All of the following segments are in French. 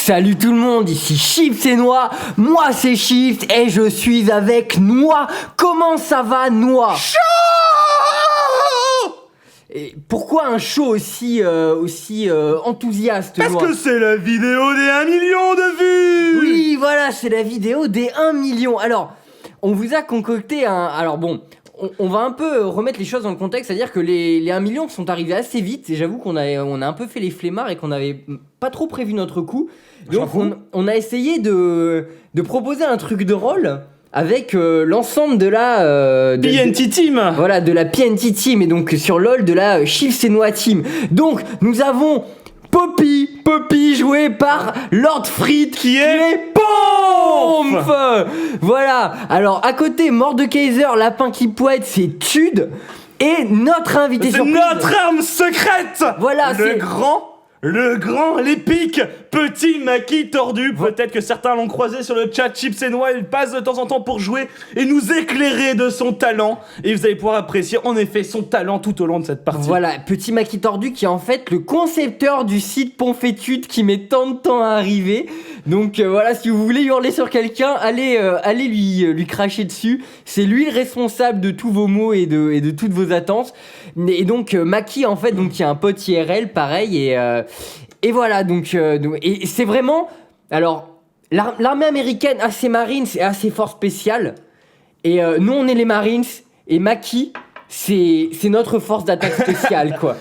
Salut tout le monde, ici Chips et Noix, moi c'est Chips et je suis avec Noix. Comment ça va Noix? Chaud! Et pourquoi un show aussi enthousiaste? Parce Noix que c'est la vidéo des 1 million de vues. Oui voilà, c'est la vidéo des 1 million. Alors, on vous a concocté un... Alors bon... On va un peu remettre les choses dans le contexte, c'est-à-dire que les 1 million sont arrivés assez vite, et j'avoue qu'on a un peu fait les flemmards et qu'on n'avait pas trop prévu notre coup. Donc on a essayé de proposer un truc de rôle avec l'ensemble de la... PNT Team. Voilà, de la PNT Team, et donc sur LoL, de la Chips et Noix Team. Donc, nous avons Poppy joué par Lord Fried, qui est Pomf. Voilà, alors à côté, Mordekaiser, Lapin qui poète, c'est Tude. Et notre invité surprise... C'est notre arme secrète. Voilà, Le grand, l'épique petit Maki tordu. Peut-être que certains l'ont croisé sur le chat. Chips et Noix, il passe de temps en temps pour jouer et nous éclairer de son talent. Et vous allez pouvoir apprécier en effet son talent tout au long de cette partie. Voilà, petit Maki tordu qui est en fait le concepteur du site Ponfétude qui met tant de temps à arriver. Donc voilà, si vous voulez hurler sur quelqu'un, allez lui cracher dessus. C'est lui le responsable de tous vos mots et de toutes vos attentes. Et donc Maki en fait, donc qui est un pote IRL pareil, et voilà, donc et c'est vraiment, alors l'armée américaine a ses Marines et a ses forces spéciales, et nous on est les Marines, et Maki c'est notre force d'attaque spéciale quoi.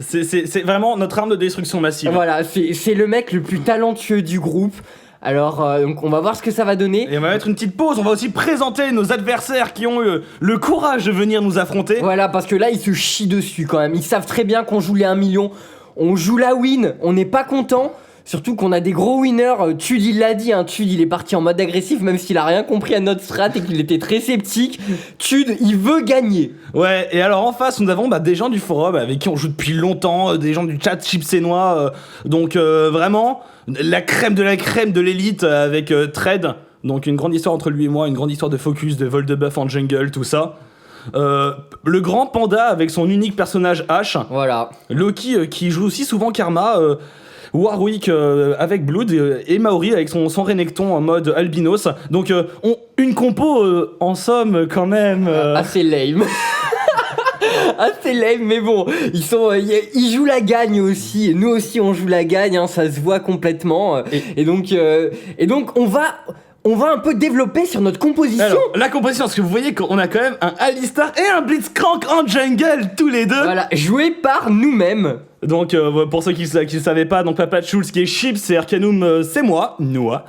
C'est vraiment notre arme de destruction massive. Voilà, c'est le mec le plus talentueux du groupe. Alors, donc on va voir ce que ça va donner. Et on va mettre une petite pause, on va aussi présenter nos adversaires qui ont eu le courage de venir nous affronter. Voilà, parce que là, ils se chient dessus quand même. Ils savent très bien qu'on joue les 1 million. On joue la win, on n'est pas content. Surtout qu'on a des gros winners. Tude, il l'a dit, hein, Tude, il est parti en mode agressif, même s'il a rien compris à notre strat et qu'il était très sceptique. Tude, il veut gagner. Ouais, et alors en face, nous avons des gens du forum avec qui on joue depuis longtemps, des gens du chat Chips et Noix, donc vraiment, la crème de l'élite avec Trade, donc une grande histoire entre lui et moi, une grande histoire de focus, de vol de buff en jungle, tout ça. Le grand panda avec son unique personnage H. Voilà. Loki qui joue aussi souvent Karma. Warwick avec Blood et Maori avec son Renekton en mode albinos. Donc une compo en somme quand même assez lame. Assez lame, mais bon, ils jouent la gagne aussi. Nous aussi on joue la gagne, hein, ça se voit complètement. Et donc on va un peu développer sur notre composition. Alors, la composition, parce que vous voyez qu'on a quand même un Alistar et un Blitzcrank en jungle, tous les deux. Voilà, joué par nous-mêmes. Donc, pour ceux qui ne savaient pas, donc Papa Schulz qui est Chips, c'est Arcanum, c'est moi, Noah.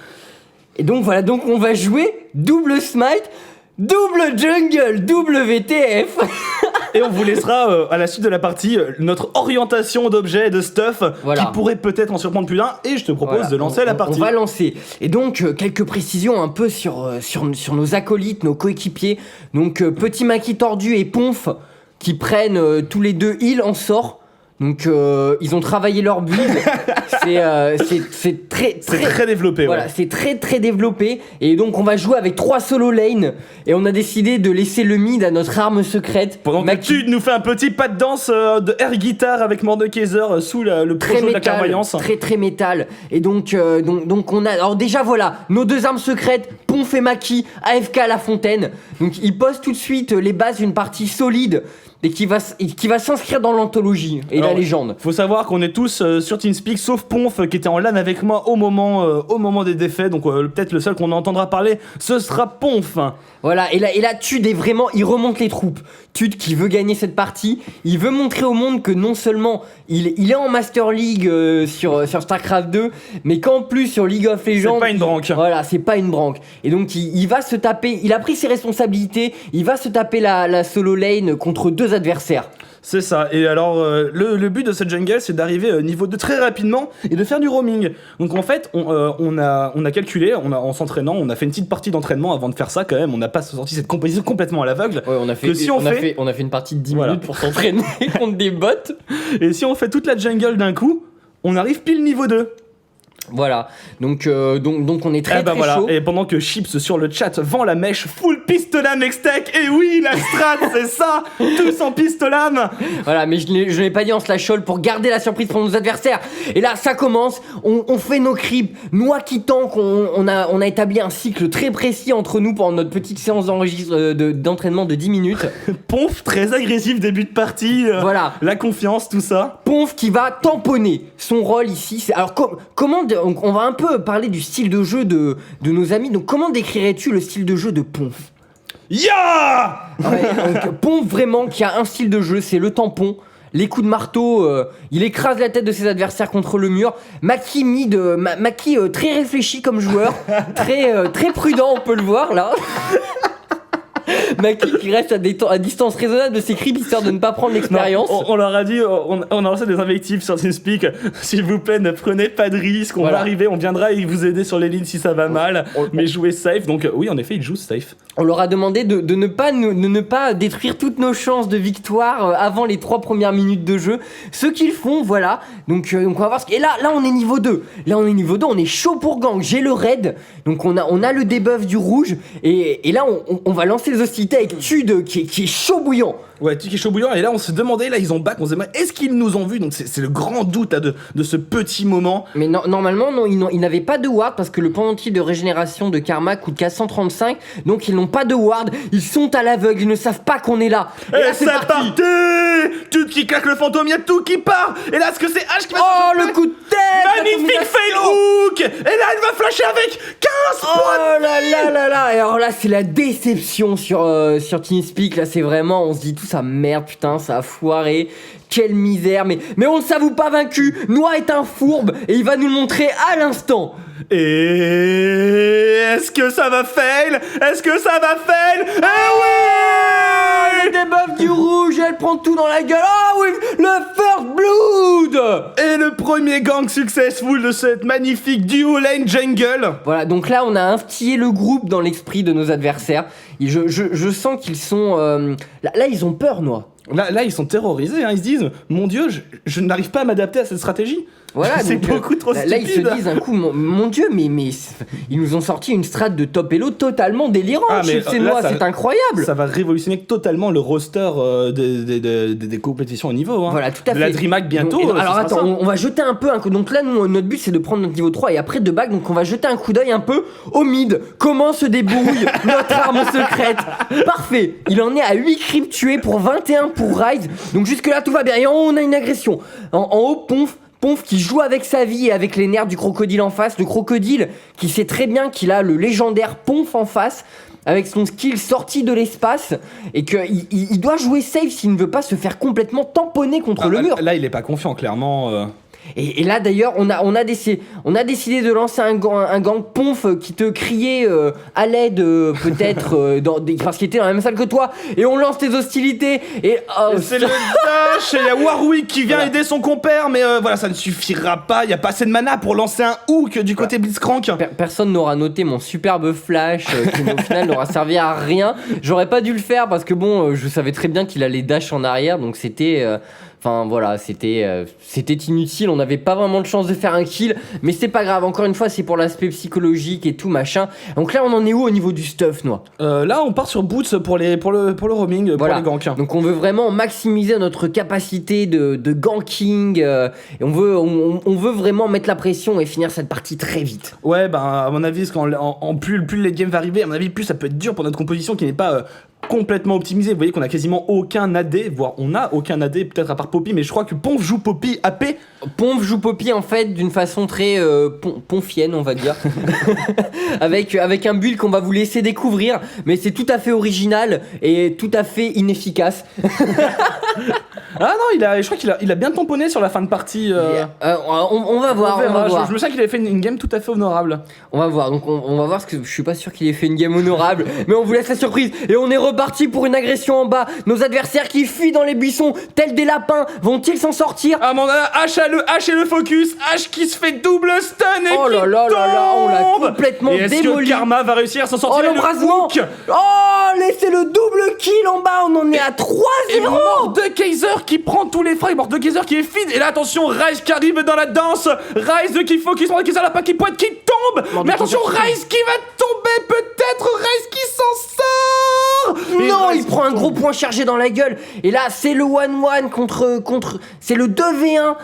Et donc voilà, donc on va jouer double smite, double jungle, double WTF. Et on vous laissera à la suite de la partie notre orientation d'objets et de stuff qui pourrait peut-être en surprendre plus d'un. Et je te propose de lancer la partie. On va lancer. Et donc quelques précisions un peu sur nos acolytes, nos coéquipiers. Donc petit Maki tordu et Ponf qui prennent tous les deux heal en sort. Donc ils ont travaillé leur build. C'est très développé. Voilà, ouais. C'est très développé. Et donc on va jouer avec 3 solo lane. Et on a décidé de laisser le mid à notre arme secrète. Pendant que Tude nous fait un petit pas de danse de air guitar avec Mordekaiser sous le projo de la clairvoyance. Très métal. Et donc on a... Alors déjà voilà, nos 2 armes secrètes, Ponf et Maki, AFK à la fontaine. Donc ils posent tout de suite les bases d'une partie solide. Et qui va s'inscrire dans l'anthologie et la légende. Faut savoir qu'on est tous sur TeamSpeak, sauf Ponf qui était en LAN avec moi au moment des défaites. Donc peut-être le seul qu'on entendra parler, ce sera Ponf. Voilà, et là Tude est vraiment, il remonte les troupes. Tude qui veut gagner cette partie, il veut montrer au monde que non seulement il est en Master League sur StarCraft 2, mais qu'en plus sur League of Legends... C'est pas une branque. Voilà, c'est pas une branque. Et donc il va se taper, il a pris ses responsabilités, il va se taper la solo lane contre 2 adversaires. C'est ça, et alors le but de cette jungle c'est d'arriver au niveau 2 très rapidement et de faire du roaming. Donc en fait on a calculé, en s'entraînant, on a fait une petite partie d'entraînement avant de faire ça quand même, on n'a pas sorti cette composition complètement à l'aveugle. Ouais, on a fait une partie de 10 minutes pour s'entraîner contre des bots. Et si on fait toute la jungle d'un coup, on arrive pile niveau 2. Voilà, donc on est très chaud. Et pendant que Chips sur le chat vend la mèche full pistolet Nextech, et oui, la strat, c'est ça, tous en pistolam. Voilà, mais je l'ai pas dit en slash all pour garder la surprise pour nos adversaires. Et là, ça commence, on fait nos creeps, Noix qui tank, on a établi un cycle très précis entre nous pendant notre petite séance d'entraînement de 10 minutes. Ponf, très agressif, début de partie, voilà. La confiance, tout ça. Ponf qui va tamponner. Son rôle ici, c'est... Alors, comment... On va un peu parler du style de jeu de nos amis. Donc, comment décrirais-tu le style de jeu de Ponf ? Ya donc, Ponf, vraiment, qui a un style de jeu, c'est le tampon. Les coups de marteau, il écrase la tête de ses adversaires contre le mur. Maki très réfléchi comme joueur, très prudent, on peut le voir là. Maki qui reste à distance raisonnable de ses creeps histoire de ne pas prendre l'expérience. On leur a dit, on a lancé des invectives sur TeamSpeak. S'il vous plaît, ne prenez pas de risque. On va arriver, on viendra vous aider sur les lignes si ça va mal. Mais jouez safe. Donc oui, en effet, ils jouent safe. On leur a demandé de ne pas détruire toutes nos chances de victoire avant les 3 premières minutes de jeu. Ce qu'ils font, voilà. Donc on va voir. Et là, on est niveau 2. On est chaud pour gang. J'ai le raid. Donc on a le debuff du rouge. Et là, on va lancer les hostilités avec Tude qui est chaud bouillant. Ouais, Tude qui est chaud bouillant. Et là, on se demandait, là, ils ont back. On se demandait, est-ce qu'ils nous ont vus? Donc c'est le grand doute de ce petit moment. Mais normalement, non, ils n'avaient pas de ward parce que le pendentif de régénération de karma coûte 435. Donc ils n'ont pas de ward. Ils sont à l'aveugle. Ils ne savent pas qu'on est là. Et là, c'est parti. Tude qui claque le fantôme. Il y a tout qui part. Et là, est-ce que c'est H qui va le coup de tête. Magnifique fail hook. Et là, elle va flasher avec 15 points. Oh là là. Et alors là, c'est la déception sur TeamSpeak. Là, c'est vraiment, on se dit tout ça, merde, putain, ça a foiré. Quelle misère. Mais on ne s'avoue pas vaincu. Noix est un fourbe et il va nous le montrer à l'instant. Et est-ce que ça va fail? Eh oui! Le debuff du rouge, elle prend tout dans la gueule. Ah oui, le first blood. Et le premier gang successful de cette magnifique duo lane jungle. Voilà, donc là on a instillé le groupe dans l'esprit de nos adversaires. Et je sens qu'ils sont... Là ils ont peur, Noix. Là ils sont terrorisés, hein. Ils se disent, mon Dieu, je n'arrive pas à m'adapter à cette stratégie. Voilà, c'est donc, beaucoup trop stupide. Là ils se disent un coup, mon Dieu, mais ils nous ont sorti une strat de top elo totalement délirante. C'est incroyable. Ça va révolutionner totalement le roster des compétitions au niveau. Hein. Voilà, tout à fait. De la DreamHack bientôt. Donc, alors attends, on va jeter un peu un coup. Donc là, nous, notre but c'est de prendre notre niveau 3 et après de back. Donc on va jeter un coup d'œil un peu au mid. Comment se débrouille notre arme secrète. Parfait. Il en est à 8 creeps tués pour 21 pour Rise. Donc jusque là tout va bien. Et on a une agression. En haut, Ponf qui joue avec sa vie et avec les nerfs du crocodile en face. Le crocodile qui sait très bien qu'il a le légendaire Ponf en face avec son skill sorti de l'espace et qu'il doit jouer safe s'il ne veut pas se faire complètement tamponner contre le mur. Là, il est pas confiant, clairement. Et là d'ailleurs on a décidé de lancer un gang Ponf qui te criait à l'aide peut-être parce qu'il était dans la même salle que toi et on lance tes hostilités et c'est le dash et il y a Warwick qui vient aider son compère mais voilà ça ne suffira pas, il n'y a pas assez de mana pour lancer un hook du côté Blitzcrank. Personne n'aura noté mon superbe flash qui au final n'aura servi à rien. J'aurais pas dû le faire parce que bon je savais très bien qu'il allait dash en arrière donc c'était... Enfin voilà, c'était inutile, on n'avait pas vraiment de chance de faire un kill, mais c'est pas grave, encore une fois c'est pour l'aspect psychologique et tout machin. Donc là on en est où au niveau du stuff, Noix? Là on part sur Boots pour le roaming, voilà. Pour les ganks. Donc on veut vraiment maximiser notre capacité de ganking, et on veut vraiment mettre la pression et finir cette partie très vite. Ouais à mon avis, plus le late game va arriver, à mon avis plus ça peut être dur pour notre composition qui n'est pas... complètement optimisé, vous voyez qu'on a quasiment aucun AD, voire on a aucun AD peut-être à part Poppy, mais je crois que Ponf joue Poppy AP. Ponf joue Poppy en fait d'une façon très ponfienne on va dire, avec un build qu'on va vous laisser découvrir, mais c'est tout à fait original et tout à fait inefficace. Ah non, je crois qu'il a bien tamponné sur la fin de partie. On va voir. Je me sens qu'il avait fait une game tout à fait honorable. On va voir, donc on va voir, parce que je suis pas sûr qu'il ait fait une game honorable, mais on vous laisse la surprise. Et on est reparti pour une agression en bas. Nos adversaires qui fuient dans les buissons, tels des lapins, vont-ils s'en sortir? Ah mon H et le focus, H qui se fait double stun et on l'a complètement démoli. Est-ce que Karma va réussir à s'en sortir? Oh l'embrasement! Oh c'est le double kill en bas, on en est à 3-0. Et Mordekaiser qui prend tous les frags, Mordekaiser qui est feed. Et là, attention, Ryze qui arrive dans la danse. Ryze qui focus, Mordekaiser, la pas qui pointe, qui tombe. Mais attention, Ryze qui va tomber, peut-être Ryze qui s'en sort. Et Non, Ryze il prend un gros point chargé dans la gueule. Et là, c'est le 1-1 contre... C'est le 2v1.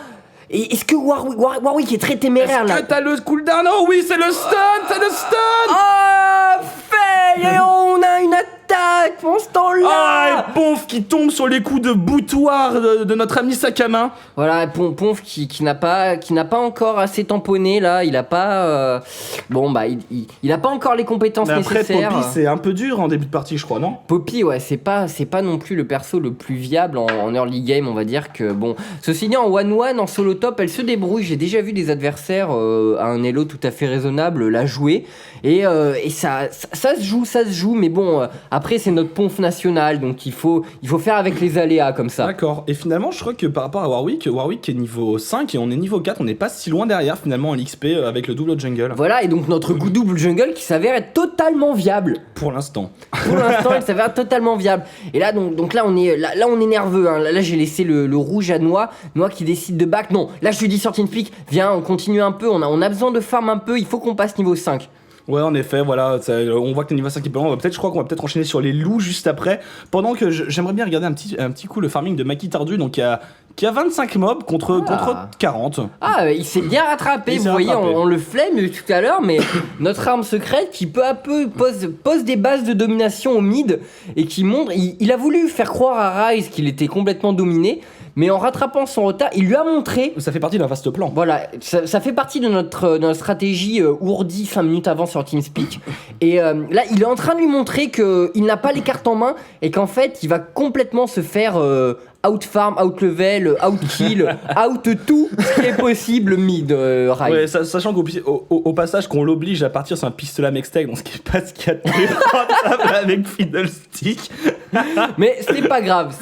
Et est-ce que Warwick est très téméraire là? Est-ce que t'as le cooldown? Oh oui, c'est le stun, c'est le stun. Oh, fail. Et on a une attaque pendant ce temps-là. Ah, et Ponf qui tombe sur les coups de boutoir de notre ami Sakama. Voilà, Ponf qui n'a pas encore assez tamponné là, il a pas il a pas encore les compétences Mais après, nécessaires. Poppy, c'est un peu dur en début de partie, je crois, non? Poppy, ouais, c'est pas non plus le perso le plus viable en early game, on va dire que bon. Ceci dit, en 1-1, en solo top, elle se débrouille. J'ai déjà vu des adversaires à un elo tout à fait raisonnable la jouer et ça se joue, mais bon, après c'est notre Ponf national, donc il faut faire avec les aléas comme ça. D'accord. Et finalement, je crois que par rapport à Warwick est niveau 5 et on est niveau 4, on n'est pas si loin derrière finalement en XP avec le double jungle. Voilà, et donc notre double jungle qui s'avère être totalement viable. Pour l'instant. Pour l'instant, il s'avère totalement viable. Et là, donc là, on est nerveux. Hein. Là, j'ai laissé le rouge à Noix qui décide de back. Non, là, je lui dis sur Teamspeak, viens, on continue un peu. On a besoin de farm un peu. Il faut qu'on passe niveau 5. Ouais, en effet, voilà, on voit que le niveau 5 est pas loin. Je crois qu'on va peut-être enchaîner sur les loups juste après. Pendant que j'aimerais bien regarder un petit coup le farming de Maki Tardu, donc qui a 25 mobs contre 40. Ah, il s'est bien rattrapé. Vous voyez, on le flemme tout à l'heure, mais notre arme secrète qui peu à peu pose des bases de domination au mid et qui montre. Il a voulu faire croire à Ryze qu'il était complètement dominé. Mais en rattrapant son retard, il lui a montré. Ça fait partie d'un vaste plan. Voilà, ça fait partie de notre stratégie ourdi 5 minutes avant sur TeamSpeak. Et là, il est en train de lui montrer qu'il n'a pas les cartes en main et qu'en fait, il va complètement se faire out-farm, out-level, out-kill, out-tout ce qui est possible mid, Ryze. Ouais, sachant qu'au passage qu'on l'oblige à partir sur un pistolet Mextech, donc ce qui est pas ce qu'il y a de plus rentable avec Fiddlestick. Mais c'est pas grave.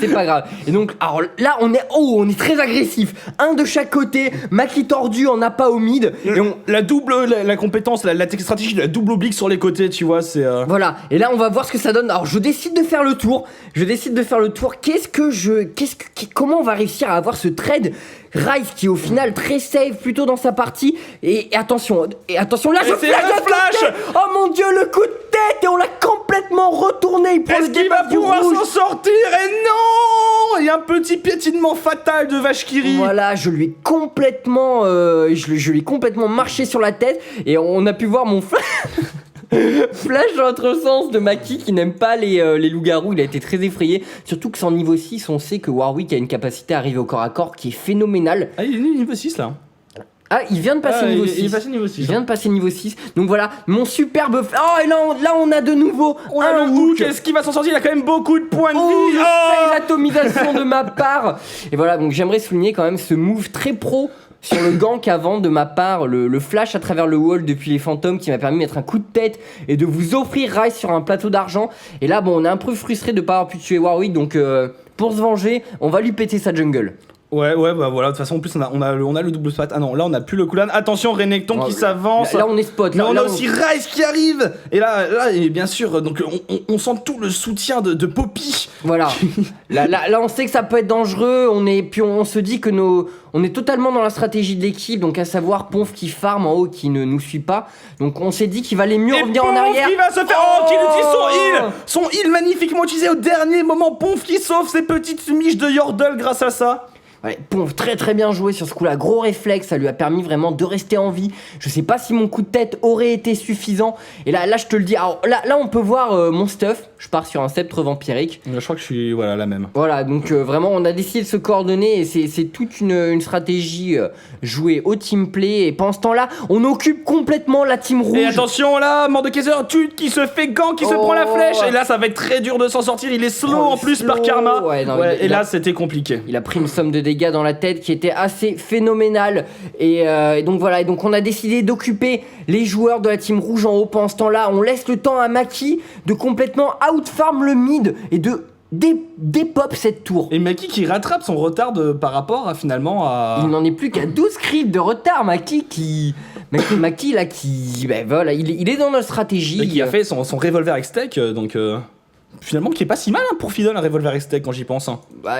Et donc, alors là, on est très agressif. Un de chaque côté. Maki tordu en a pas au mid. Et La compétence, la stratégie de la double oblique sur les côtés, tu vois, c'est. Voilà. Et là, on va voir ce que ça donne. Alors, je décide de faire le tour. Comment on va réussir à avoir ce trade Ryze qui est au final très safe plutôt dans sa partie et attention là c'est le flash. Oh mon dieu, le coup de tête et on l'a complètement retourné. Est-ce qu'il va pouvoir s'en sortir? Et non, il y a un petit piétinement fatal de Vashkiri. Voilà, je lui ai complètement marché sur la tête et on a pu voir mon flash dans l'autre sens de Maki qui n'aime pas les loups-garous. Il a été très effrayé, surtout que sans niveau 6 on sait que Warwick a une capacité à arriver au corps à corps qui est phénoménale. Ah, il est niveau 6 là. Ah, il vient de passer niveau 6. Il est passé niveau 6. Il vient de passer niveau 6. Donc voilà, mon superbe... Oh, et là on a de nouveau un hook. Est-ce qu'il va s'en sortir? Il a quand même beaucoup de points de vie. L'atomisation de ma part. Et voilà, donc j'aimerais souligner quand même ce move très pro sur le gank avant de ma part, le flash à travers le wall depuis les fantômes qui m'a permis de mettre un coup de tête et de vous offrir Ryze sur un plateau d'argent. Et là, bon, on est un peu frustré de ne pas avoir pu tuer Warwick, donc pour se venger, on va lui péter sa jungle. Ouais, bah voilà, de toute façon, en plus, on a le double spot. Ah non, là, on a plus le cooldown. Attention, Renekton qui s'avance. Là, on est spot. Là, on a aussi Ryze qui arrive. Et là, et bien sûr, donc, on sent tout le soutien de Poppy. Voilà. là, on sait que ça peut être dangereux. Puis on se dit que on est totalement dans la stratégie de l'équipe, donc à savoir Ponf qui farm en haut, qui ne nous suit pas. Donc on s'est dit qu'il valait mieux revenir en arrière. Qui va se faire qui utilise son heal magnifiquement utilisé au dernier moment. Ponf qui sauve ses petites miches de Yordle grâce à ça. Ouais, Ponf très très bien joué sur ce coup-là, gros réflexe, ça lui a permis vraiment de rester en vie. Je sais pas si mon coup de tête aurait été suffisant. Et là je te le dis, alors là on peut voir mon stuff. Je pars sur un sceptre vampirique. Je crois que je suis la même. Voilà, donc vraiment on a décidé de se coordonner et c'est toute une stratégie jouée au teamplay. Et pendant ce temps-là, on occupe complètement la team rouge. Et attention là, Mordekaiser qui se fait gank, qui se prend la flèche. Et là ça va être très dur de s'en sortir. Il est slow en plus par Karma. Et là c'était compliqué. Il a pris une somme de dégâts dans la tête qui était assez phénoménale. Et donc voilà, et donc on a décidé d'occuper les joueurs de la team rouge en haut. Pendant ce temps-là, on laisse le temps à Maki de complètement outfarm le mid et de dépop cette tour. Et Maki qui rattrape son retard par rapport à finalement à... Il n'en est plus qu'à 12 creeps de retard. Maki là qui... Ben voilà, il est dans notre stratégie. Et qui a fait son revolver avec steak, donc... finalement qui est pas si mal hein, pour Fiddle, un revolver extec quand j'y pense. Hein. Bah,